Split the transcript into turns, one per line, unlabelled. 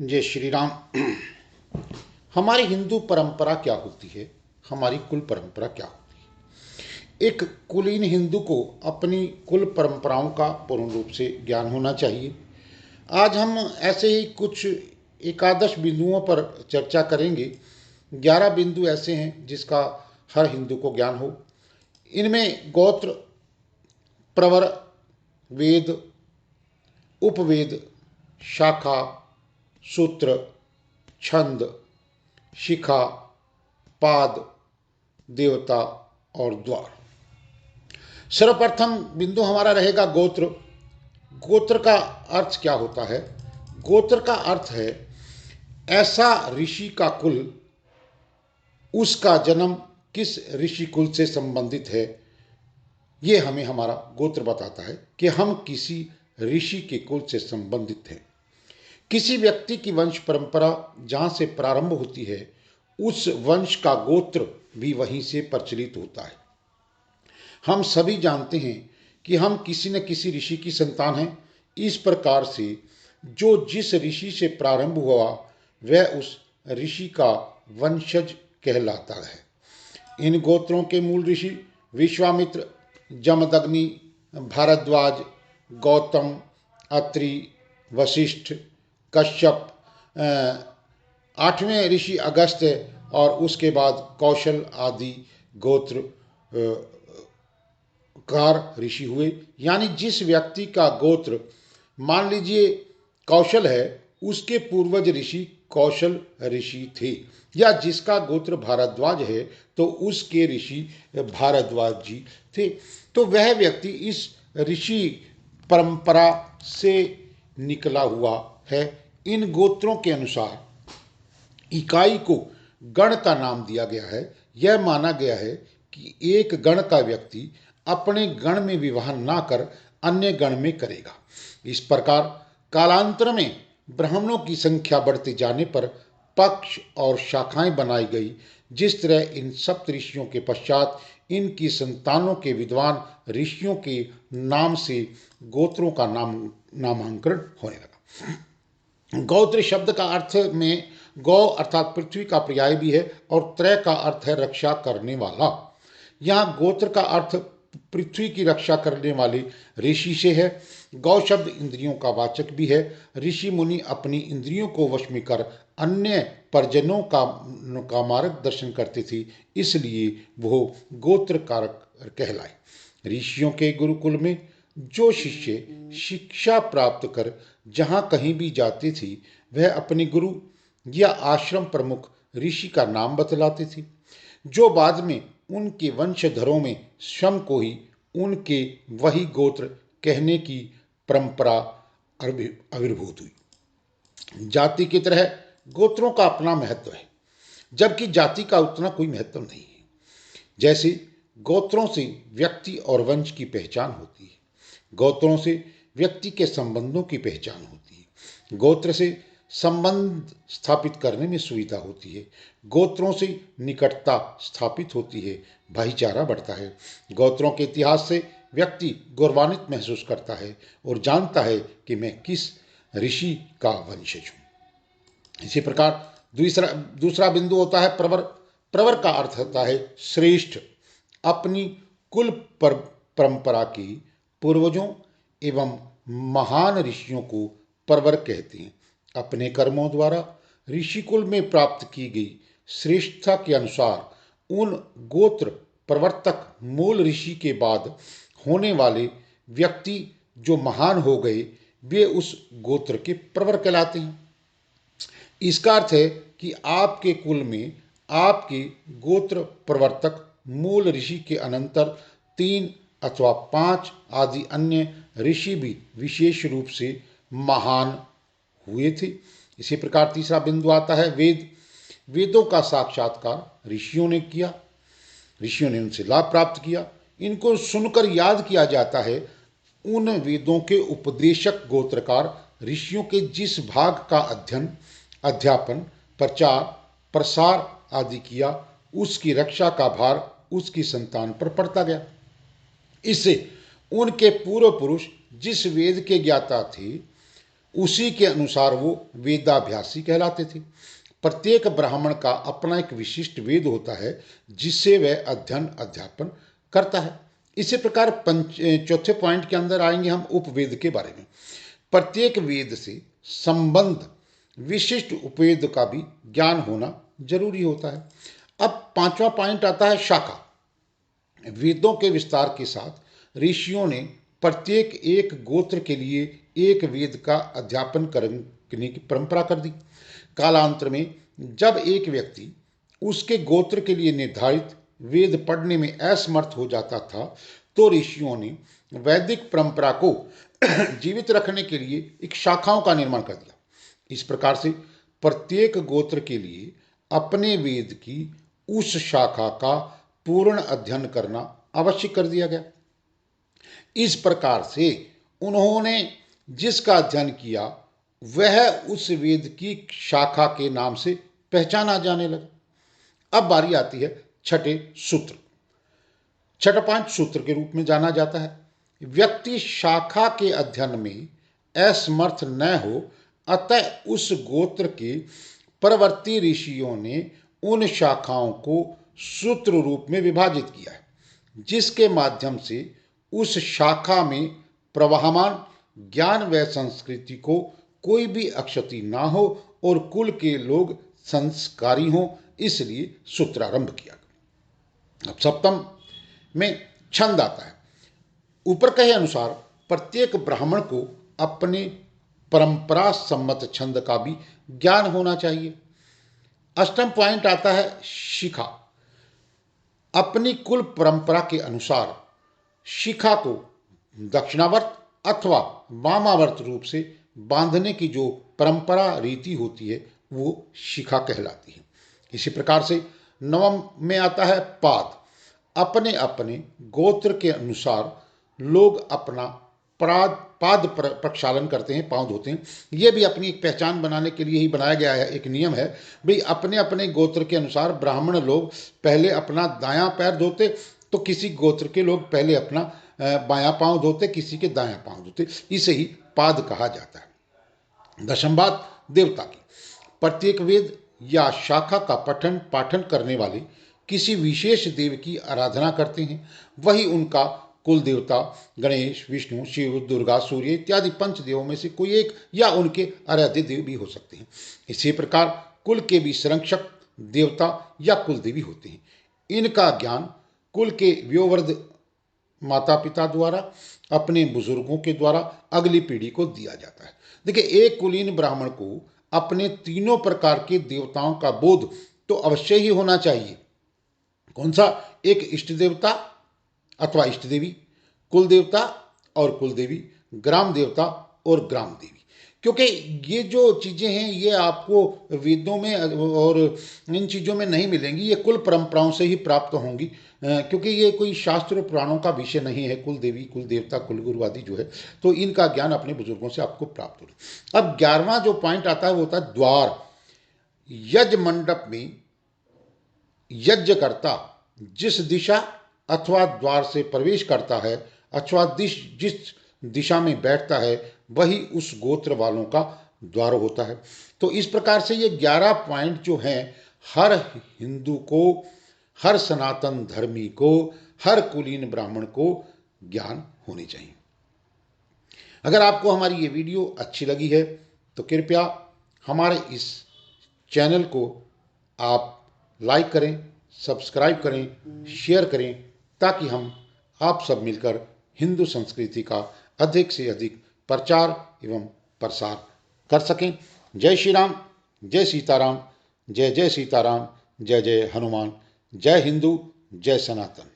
जय श्री राम। हमारी हिंदू परंपरा क्या होती है, हमारी कुल परंपरा क्या होती है। एक कुलीन हिंदू को अपनी कुल परंपराओं का पूर्ण रूप से ज्ञान होना चाहिए। आज हम ऐसे ही कुछ एकादश बिंदुओं पर चर्चा करेंगे। 11 बिंदु ऐसे हैं जिसका हर हिंदू को ज्ञान हो। इनमें गोत्र, प्रवर, वेद, उपवेद, शाखा, सूत्र, छंद, शिखा, पाद, देवता और द्वार। सर्वप्रथम बिंदु हमारा रहेगा गोत्र। गोत्र का अर्थ क्या होता है? गोत्र का अर्थ है ऐसा ऋषि का कुल, उसका जन्म किस ऋषि कुल से संबंधित है। ये हमें हमारा गोत्र बताता है कि हम किसी ऋषि के कुल से संबंधित हैं। किसी व्यक्ति की वंश परंपरा जहाँ से प्रारंभ होती है, उस वंश का गोत्र भी वहीं से प्रचलित होता है। हम सभी जानते हैं कि हम किसी न किसी ऋषि की संतान हैं। इस प्रकार से जो जिस ऋषि से प्रारंभ हुआ वह उस ऋषि का वंशज कहलाता है। इन गोत्रों के मूल ऋषि विश्वामित्र, जमदग्नि, भारद्वाज, गौतम, अत्रि, वशिष्ठ, कश्यप, 8वें ऋषि अगस्त्य और उसके बाद कौशल आदि गोत्र कार ऋषि हुए। यानी जिस व्यक्ति का गोत्र, मान लीजिए कौशल है, उसके पूर्वज ऋषि कौशल ऋषि थे, या जिसका गोत्र भारद्वाज है तो उसके ऋषि भारद्वाज जी थे। तो वह व्यक्ति इस ऋषि परंपरा से निकला हुआ है। इन गोत्रों के अनुसार इकाई को गण का नाम दिया गया है। यह माना गया है कि एक गण का व्यक्ति अपने गण में विवाह ना कर अन्य गण में करेगा। इस प्रकार कालांतर में ब्राह्मणों की संख्या बढ़ते जाने पर पक्ष और शाखाएं बनाई गई। जिस तरह इन सप्त ऋषियों के पश्चात इनकी संतानों के विद्वान ऋषियों के नाम से गोत्रों का नामांकन होने लगा। गोत्र शब्द का अर्थ में गौ अर्थात पृथ्वी का पर्याय भी है और त्रय का अर्थ है रक्षा करने वाला। यहाँ गोत्र का अर्थ पृथ्वी की रक्षा करने वाले ऋषि से है। गौ शब्द इंद्रियों का वाचक भी है। ऋषि मुनि अपनी इंद्रियों को वश में कर अन्य परिजनों का मार्गदर्शन करते थे, इसलिए वो गोत्र कारक कहलाए। ऋषियों के गुरुकुल में जो शिष्य शिक्षा प्राप्त कर जहाँ कहीं भी जाते थे, वह अपने गुरु या आश्रम प्रमुख ऋषि का नाम बतलाते थे, जो बाद में उनके वंशधरों में स्वयं को ही उनके वही गोत्र कहने की परंपरा आविर्भूत हुई। जाति की तरह गोत्रों का अपना महत्व है, जबकि जाति का उतना कोई महत्व नहीं है। जैसे गोत्रों से व्यक्ति और वंश की पहचान होती है, गोत्रों से व्यक्ति के संबंधों की पहचान होती है, गोत्र से संबंध स्थापित करने में सुविधा होती है, गोत्रों से निकटता स्थापित होती है, भाईचारा बढ़ता है। गोत्रों के इतिहास से व्यक्ति गौरवान्वित महसूस करता है और जानता है कि मैं किस ऋषि का वंशज हूँ। इसी प्रकार दूसरा बिंदु होता है प्रवर। प्रवर का अर्थ होता है श्रेष्ठ। अपनी कुल परंपरा की पूर्वजों एवं महान ऋषियों को प्रवर कहते हैं। अपने कर्मों द्वारा ऋषिकुल में प्राप्त की गई श्रेष्ठता के अनुसार उन गोत्र प्रवर्तक मूल ऋषि के बाद होने वाले व्यक्ति जो महान हो गए, वे उस गोत्र के प्रवर कहलाते हैं। इसका अर्थ है कि आपके कुल में आपके गोत्र प्रवर्तक मूल ऋषि के अनंतर 3 अथवा 5 आदि अन्य ऋषि भी विशेष रूप से महान हुए थे। इसी प्रकार तीसरा बिंदु आता है वेद। वेदों का साक्षात्कार ऋषियों ने किया, ऋषियों ने उनसे लाभ प्राप्त किया। इनको सुनकर याद किया जाता है। उन वेदों के उपदेशक गोत्रकार ऋषियों के जिस भाग का अध्ययन, अध्यापन, प्रचार, प्रसार आदि किया, उसकी रक्षा का भार उसकी संतान पर पड़ता गया। इससे उनके पूर्व पुरुष जिस वेद के ज्ञाता थे, उसी के अनुसार वो वेदाभ्यासी कहलाते थे। प्रत्येक ब्राह्मण का अपना एक विशिष्ट वेद होता है जिससे वह अध्ययन अध्यापन करता है। इसी प्रकार चौथे पॉइंट के अंदर आएंगे हम उपवेद के बारे में। प्रत्येक वेद से संबंध विशिष्ट उपवेद का भी ज्ञान होना जरूरी होता है। अब पांचवा पॉइंट आता है शाखा। वेदों के विस्तार के साथ ऋषियों ने प्रत्येक एक गोत्र के लिए एक वेद का अध्यापन करने की परंपरा कर दी। कालांतर में जब एक व्यक्ति उसके गोत्र के लिए निर्धारित वेद पढ़ने में असमर्थ हो जाता था तो ऋषियों ने वैदिक परंपरा को जीवित रखने के लिए एक शाखाओं का निर्माण कर दिया। इस प्रकार से प्रत्येक गोत्र के लिए अपने वेद की उस शाखा का पूर्ण अध्ययन करना आवश्यक कर दिया गया। इस प्रकार से उन्होंने जिसका अध्ययन किया वह उस वेद की शाखा के नाम से पहचाना जाने लगा। अब बारी आती है छठे सूत्र। छठा पॉइंट सूत्र के रूप में जाना जाता है। व्यक्ति शाखा के अध्ययन में असमर्थ न हो, अतः उस गोत्र के परवर्ती ऋषियों ने उन शाखाओं को सूत्र रूप में विभाजित किया है, जिसके माध्यम से उस शाखा में प्रवहमान ज्ञान व संस्कृति को कोई भी अक्षति ना हो और कुल के लोग संस्कारी हों, इसलिए सूत्रारंभ किया। अब सप्तम में छंद आता है। ऊपर कहे अनुसार प्रत्येक ब्राह्मण को अपने परंपरा सम्मत छंद का भी ज्ञान होना चाहिए। अष्टम पॉइंट आता है शिखा। अपनी कुल परंपरा के अनुसार शिखा को दक्षिणावर्त अथवा वामावर्त रूप से बांधने की जो परंपरा रीति होती है वो शिखा कहलाती है। इसी प्रकार से नवम में आता है पाद। अपने अपने गोत्र के अनुसार लोग अपना पाद प्रक्षालन करते हैं, पांव धोते हैं। ये भी अपनी एक पहचान बनाने के लिए ही बनाया गया है, एक नियम है भाई। अपने अपने गोत्र के अनुसार ब्राह्मण लोग पहले अपना दायां पैर धोते तो किसी गोत्र के लोग पहले अपना बायां पांव धोते, किसी के दायां पांव धोते। इसे ही पाद कहा जाता है। दशम बात देवता की। प्रत्येक वेद या शाखा का पठन पाठन करने वाले किसी विशेष देव की आराधना करते हैं। वही उनका कुल देवता गणेश, विष्णु, शिव, दुर्गा, सूर्य इत्यादि पंच देवों में से कोई एक या उनके आराध्य देव भी हो सकते हैं। इसी प्रकार कुल के भी संरक्षक देवता या कुल देवी होते हैं। इनका ज्ञान कुल के व्योवृद्ध माता पिता द्वारा अपने बुजुर्गों के द्वारा अगली पीढ़ी को दिया जाता है। देखिए, एक कुलीन ब्राह्मण को अपने तीनों प्रकार के देवताओं का बोध तो अवश्य ही होना चाहिए। कौन सा? एक इष्ट देवता अथवा इष्ट देवी, कुल देवता और कुल देवी, ग्राम देवता और ग्राम देवी। क्योंकि ये जो चीज़ें हैं ये आपको वेदों में और इन चीज़ों में नहीं मिलेंगी, ये कुल परंपराओं से ही प्राप्त होंगी। क्योंकि ये कोई शास्त्र पुराणों का विषय नहीं है। कुल देवी, कुल देवता, कुल गुरु आदि जो है, तो इनका ज्ञान अपने बुजुर्गों से आपको प्राप्त हो। अब 11वां जो पॉइंट आता है वो होता है द्वार। यज्ञ मंडप में यज्ञकर्ता जिस दिशा अथवा द्वार से प्रवेश करता है अथवा जिस दिशा में बैठता है वही उस गोत्र वालों का द्वार होता है। तो इस प्रकार से ये 11 पॉइंट जो हैं हर हिंदू को, हर सनातन धर्मी को, हर कुलीन ब्राह्मण को ज्ञान होनी चाहिए। अगर आपको हमारी ये वीडियो अच्छी लगी है तो कृपया हमारे इस चैनल को आप लाइक करें, सब्सक्राइब करें, शेयर करें, ताकि हम आप सब मिलकर हिंदू संस्कृति का अधिक से अधिक प्रचार एवं प्रसार कर सकें। जय श्री राम, जय सीताराम, जय जय सीताराम, जय जय हनुमान, जय हिंदू, जय सनातन।